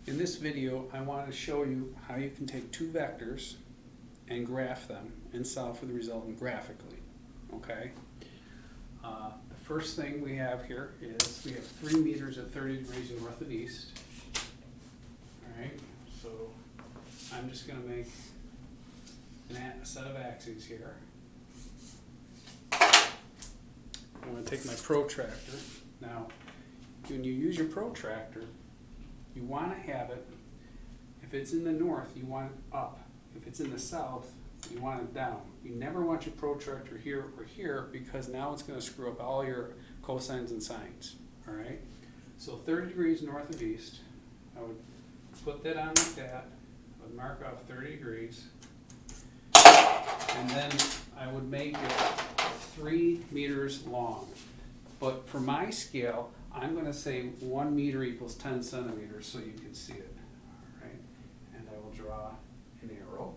In this video, I want to show you how you can take two vectors and graph them and solve for the resultant graphically. Okay? The first thing we have here is we have 3 meters at 30 degrees north of east. Alright, so I'm just going to make a set of axes here. I'm going to take my protractor. Now, when you use your protractor, you want to have it, if it's in the north, you want it up. If it's in the south, you want it down. You never want your protractor here or here because now it's going to screw up all your cosines and sines. All right? So 30 degrees north of east, I would put that on like that. I would mark off 30 degrees. And then I would make it 3 meters long. But for my scale, I'm going to say 1 meter equals 10 centimeters so you can see it. All right? And I will draw an arrow.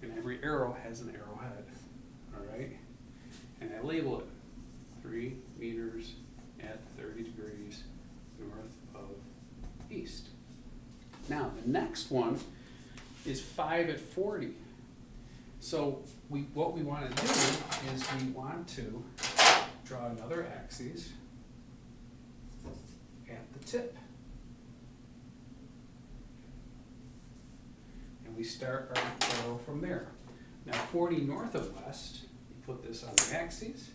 And every arrow has an arrowhead. All right? And I label it 3 meters at 30 degrees north of east. Now, the next one is 5 at 40. So what we want to do is we want to draw another axis at the tip. And we start our arrow from there. Now 40 north of west, you put this on the axis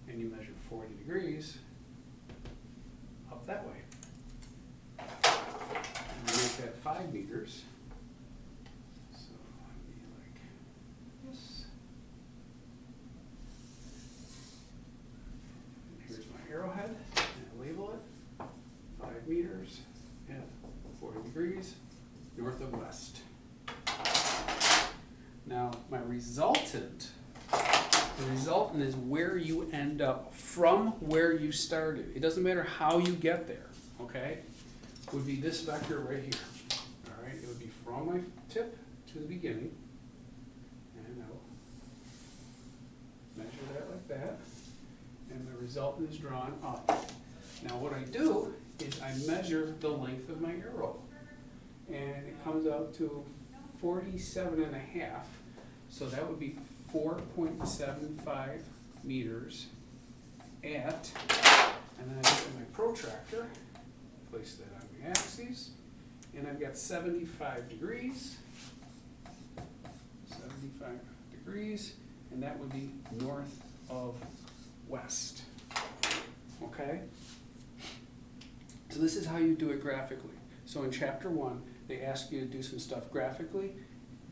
and you measure 40 degrees up that way. And you make that 5 meters. So it'd be like this. And here's my arrowhead, and I label it 5 meters at 40 degrees north of west. Now my resultant, the resultant is where you end up from where you started. It doesn't matter how you get there, okay? Would be this vector right here. All right, it would be from my tip to the beginning, and I'll measure that like that, and the resultant is drawn up. Now what I do is I measure the length of my arrow, and it comes out to 47 and a half, so that would be 4.75 meters at, and then I get my protractor, place that on the axis, and I've got 75 degrees, and that would be north of west. Okay? So this is how you do it graphically. So in chapter 1, they ask you to do some stuff graphically.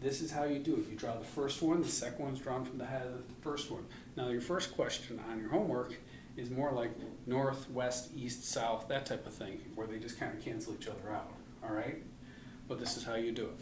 This is how you do it. You draw the first one, the second one's drawn from the head of the first one. Now your first question on your homework is more like north, west, east, south, that type of thing, where they just kind of cancel each other out, all right? But this is how you do it.